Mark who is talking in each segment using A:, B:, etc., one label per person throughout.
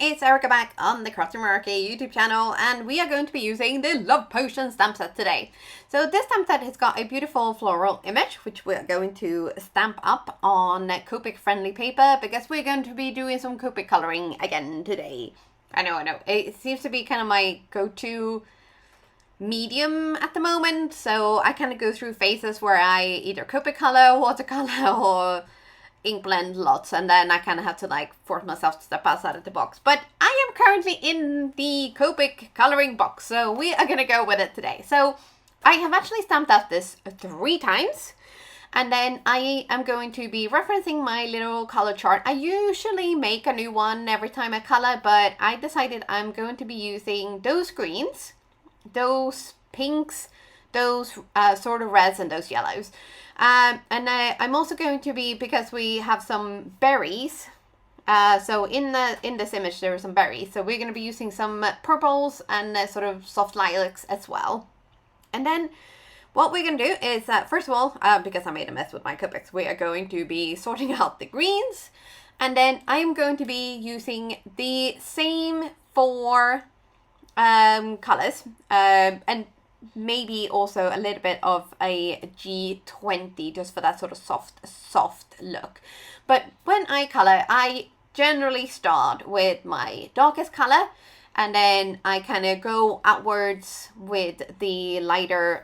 A: it's Erica back on the Crafty Meraki YouTube channel, and we are going to be using the Love Potion stamp set today. So this stamp set has got a beautiful floral image, which we're going to stamp up on Copic friendly paper, because we're going to be doing some Copic coloring again today. I know, it seems to be kind of my go-to medium at the moment, so I kind of go through phases where I either Copic color, watercolor, or ink blend lots, and then I kind of have to like force myself to step outside of the box. But I am currently in the Copic coloring box, so we are gonna go with it today. So I have actually stamped out this 3 times, and then I am going to be referencing my little color chart. I usually make a new one every time I color, but I decided I'm going to be using those greens, those pinks, those sort of reds, and those yellows. I'm also going to be, because we have some berries, so in this image there are some berries, so we're going to be using some purples and sort of soft lilacs as well. And then what we're going to do is, first of all, because I made a mess with my Copics, we are going to be sorting out the greens, and then I'm going to be using the same 4 colors, and maybe also a little bit of a G20 just for that sort of soft look. But when I color, I generally start with my darkest color, and then I kind of go outwards with the lighter,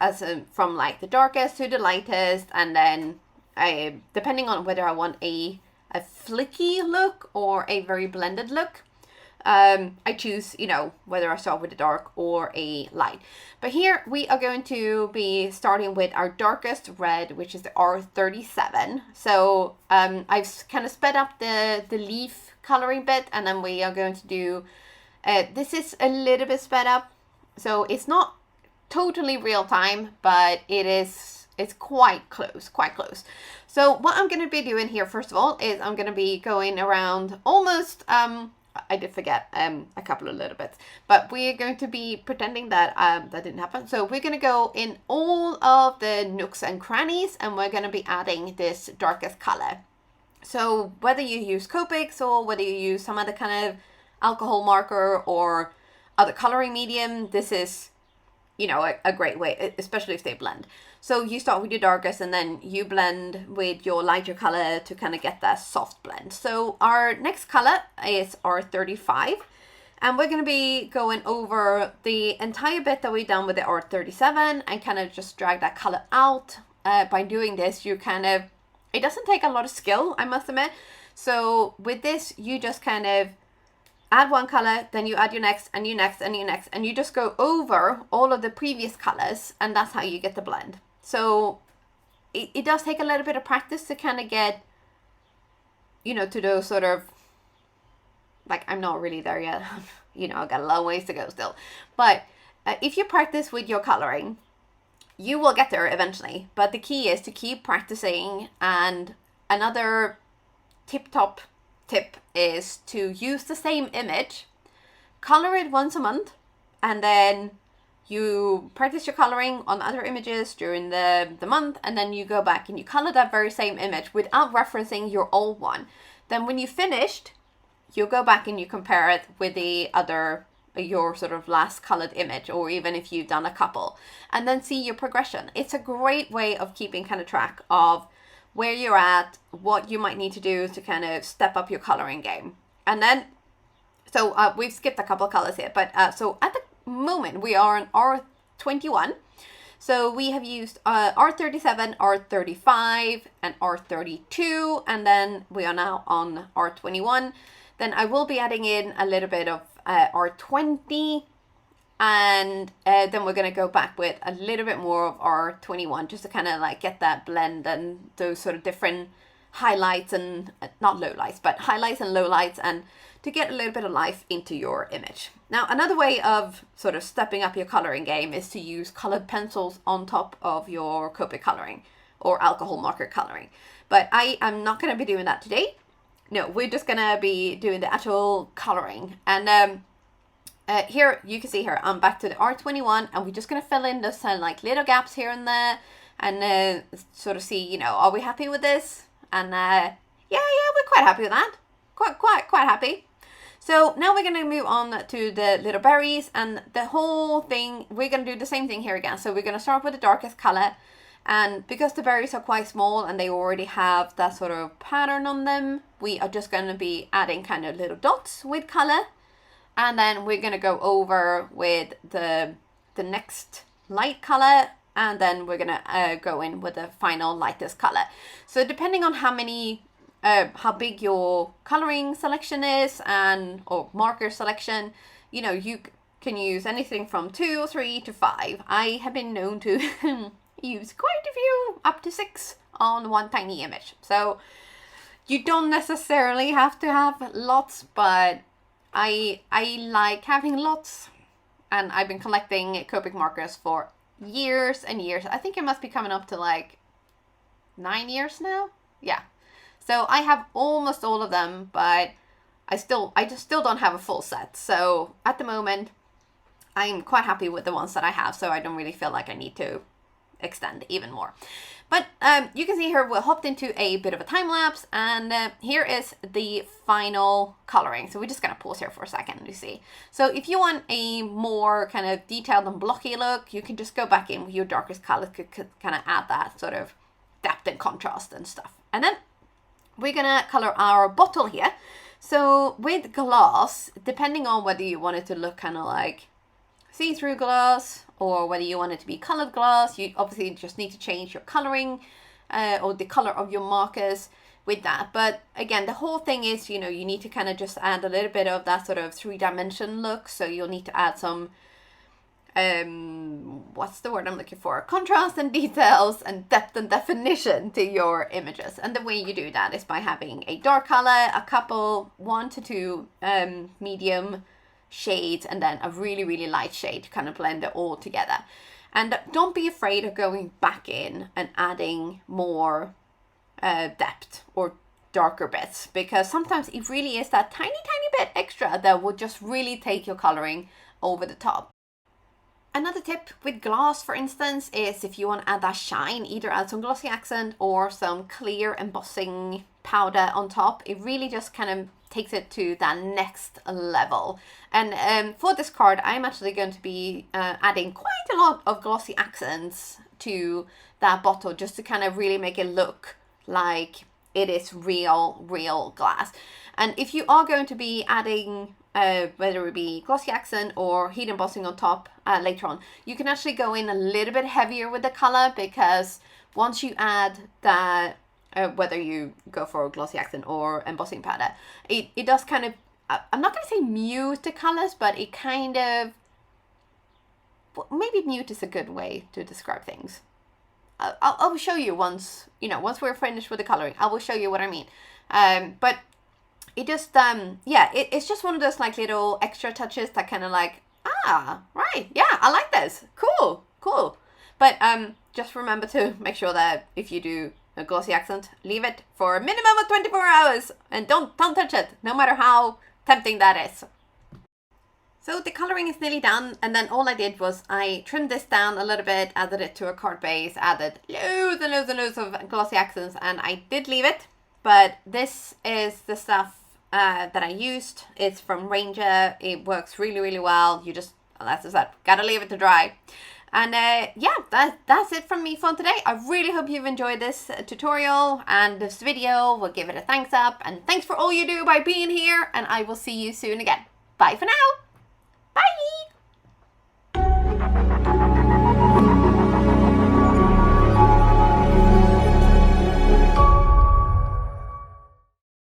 A: from like the darkest to the lightest, and then depending on whether I want a flicky look or a very blended look, I choose, whether I start with a dark or a light. But here we are going to be starting with our darkest red, which is the R37. So I've kind of sped up the leaf coloring bit, and then we are going to do, this is a little bit sped up. So it's not totally real time, but it's quite close. So what I'm going to be doing here, first of all, is I'm going to be going around almost, I did forget a couple of little bits, but we're going to be pretending that that didn't happen. So we're going to go in all of the nooks and crannies, and we're going to be adding this darkest color. So whether you use Copics or whether you use some other kind of alcohol marker or other coloring medium, this is, a great way, especially if they blend. So you start with your darkest, and then you blend with your lighter color to kind of get that soft blend. So our next color is R35, and we're going to be going over the entire bit that we've done with the R37 and kind of just drag that color out. By doing this, you it doesn't take a lot of skill, I must admit. So with this, you just kind of add one color, then you add your next, and your next, and your next, and you just go over all of the previous colors, and that's how you get the blend. So it does take a little bit of practice to kind of get, to those sort of, like, I'm not really there yet. I've got a long ways to go still. But if you practice with your coloring, you will get there eventually. But the key is to keep practicing. And another tip is to use the same image, color it once a month, and then you practice your coloring on other images during the month, and then you go back and you color that very same image without referencing your old one. Then when you finished, you'll go back and you compare it with your sort of last colored image, or even if you've done a couple, and then see your progression. It's a great way of keeping kind of track of where you're at, what you might need to do to kind of step up your coloring game. And then, so we've skipped a couple of colors here, but so at the moment we are on R21. So we have used R37, R35, and R32, and then we are now on R21. Then I will be adding in a little bit of R20, and then we're going to go back with a little bit more of R21, just to kind of like get that blend and those sort of different highlights and not lowlights, but highlights and lowlights, and to get a little bit of life into your image. Now, another way of sort of stepping up your coloring game is to use colored pencils on top of your Copic coloring or alcohol marker coloring. But I am not going to be doing that today. No, we're just going to be doing the actual coloring. And here, you can see here, I'm back to the R21, and we're just going to fill in those like little gaps here and there, and sort of see, are we happy with this? And yeah, we're quite happy with that. Quite happy. So now we're going to move on to the little berries, and the whole thing, we're going to do the same thing here again. So we're going to start with the darkest color, and because the berries are quite small and they already have that sort of pattern on them, we are just going to be adding kind of little dots with color, and then we're going to go over with the next light color, and then we're going to go in with the final lightest color. So depending on how big your coloring selection is or marker selection, you know, you can use anything from 2 or 3 to 5. I have been known to use quite a few, up to 6 on one tiny image. So you don't necessarily have to have lots, but I like having lots, and I've been collecting Copic markers for years and years. I think it must be coming up to like 9 years now. Yeah. So I have almost all of them, but I just still don't have a full set. So at the moment, I'm quite happy with the ones that I have. So I don't really feel like I need to extend even more. But you can see here we hopped into a bit of a time lapse, and here is the final coloring. So we're just gonna pause here for a second to see. So if you want a more kind of detailed and blocky look, you can just go back in with your darkest color, could kind of add that sort of depth and contrast and stuff. And then we're gonna color our bottle here. So with glass, depending on whether you want it to look kind of like see-through glass or whether you want it to be colored glass, you obviously just need to change your coloring or the color of your markers with that. But again, the whole thing is, you know, you need to kind of just add a little bit of that sort of 3-dimension look. So you'll need to add some what's the word I'm looking for? Contrast and details and depth and definition to your images. And the way you do that is by having a dark color, a couple, 1 to 2 medium shades, and then a really, really light shade to kind of blend it all together. And don't be afraid of going back in and adding more depth or darker bits, because sometimes it really is that tiny bit extra that will just really take your coloring over the top. Another tip with glass, for instance, is if you want to add that shine, either add some glossy accent or some clear embossing powder on top. It really just kind of takes it to that next level. And for this card, I'm actually going to be adding quite a lot of glossy accents to that bottle, just to kind of really make it look like it is real glass. And if you are going to be adding whether it be glossy accent or heat embossing on top later on, you can actually go in a little bit heavier with the color, because once you add that, whether you go for a glossy accent or embossing powder, it does kind of, I'm not going to say mute the colors, but it kind of, maybe mute is a good way to describe things. I'll show you once we're finished with the coloring, I will show you what I mean. But it just, yeah, it's just one of those like little extra touches that kind of like, right, yeah, I like this, cool. But just remember to make sure that if you do a glossy accent, leave it for a minimum of 24 hours and don't touch it, no matter how tempting that is. So the coloring is nearly done, and then all I did was I trimmed this down a little bit, added it to a card base, added loads of glossy accents, and I did leave it. But this is the stuff that I used. It's from Ranger. It works really well. You just, as I said, gotta leave it to dry. And yeah, that's it from me for today. I really hope you've enjoyed this tutorial and this video. We'll give it a thumbs up, and thanks for all you do by being here, and I will see you soon again. Bye for now.